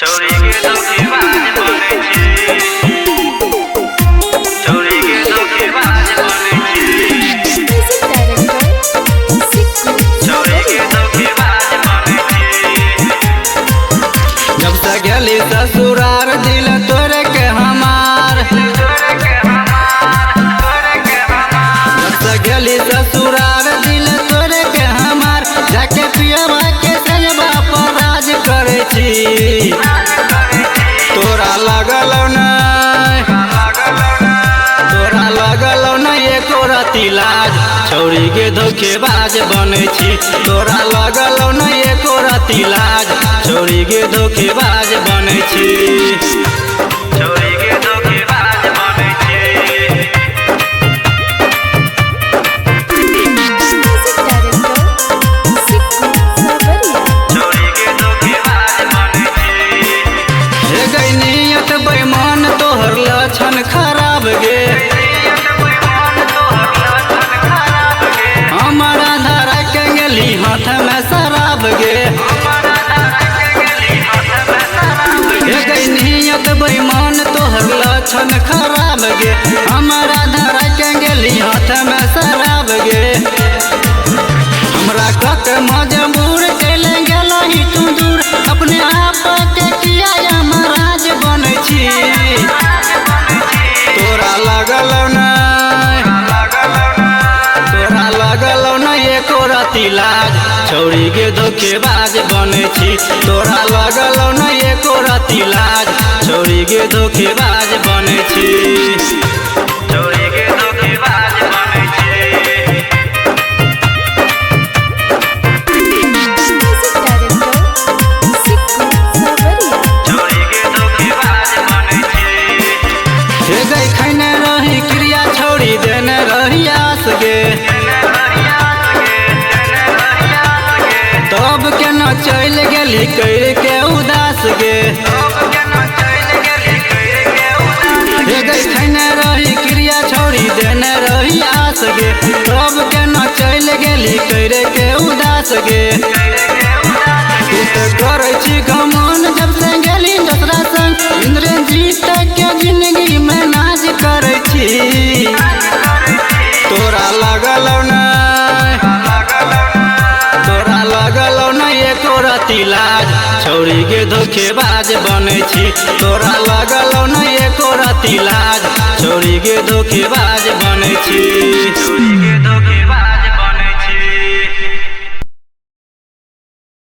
छौरी के धोखेबाज बनै छी, छौरी के धोखेबाज बनै छी, छौरी के धोखेबाज बनै छी। जब से गेली ससुरार दिल तोरे के हमार, जब से गेली ससुरार दिल तोरे के हमार, जाके पियवा के सजबा पर राज करे छी। तोरा लगल नहीं, तोरा लगल नहीं एको रति लाज, छौरी के धोखेबाज बनै छी। तोरा लगल नहीं एको रति लाज, छौरी के धोखेबाज बनै छी। छौरी के धोखेबाज बनै छी, छौरी के धोखेबाज बनै छी। हे गई नियत बेईमान तोहर लक्षण खराब गे, हमारा धरा के गेली हाथ में शराब गे। हे गई नियत बेईमान तोहर लक्षण खराब गे, हमारा धरा के गेली हाथ में शराब गे। हमरा कक मजबूर चले गेलही तू दूर, अपने आप के किया महाराज बनै छी। तोरा लगल नहीं, तोरा लगल नहीं एको रति लाज, छौरी के धोखेबाज बनै छी। तोरा लगल नहीं एको रति लाज, छौरी के धोखेबाज बनै छी। छौरी के धोखेबाज बनै छी, छौरी के धोखेबाज बनै छी। हे गई खैने रही क्रिया छौरी देने रही आस गे, तब केना चल गेली कर के उदास गे। हे गई खैने रही क्रिया छौरी देने रही आस गे, तब केना चल गेली कर के उदास गे। तू तो करै छी घमन जब से गेली दोसरा संग, इंद्रजीत के जिंदगी में नाज करै छी। तोरा लगल नहीं, तोरा लगल नहीं एको रति लाज, छौरी के धोखेबाज बनै छी। तोरा लगल नहीं एको रति लाज, छौरी के धोखेबाज बनै छी। छौरी के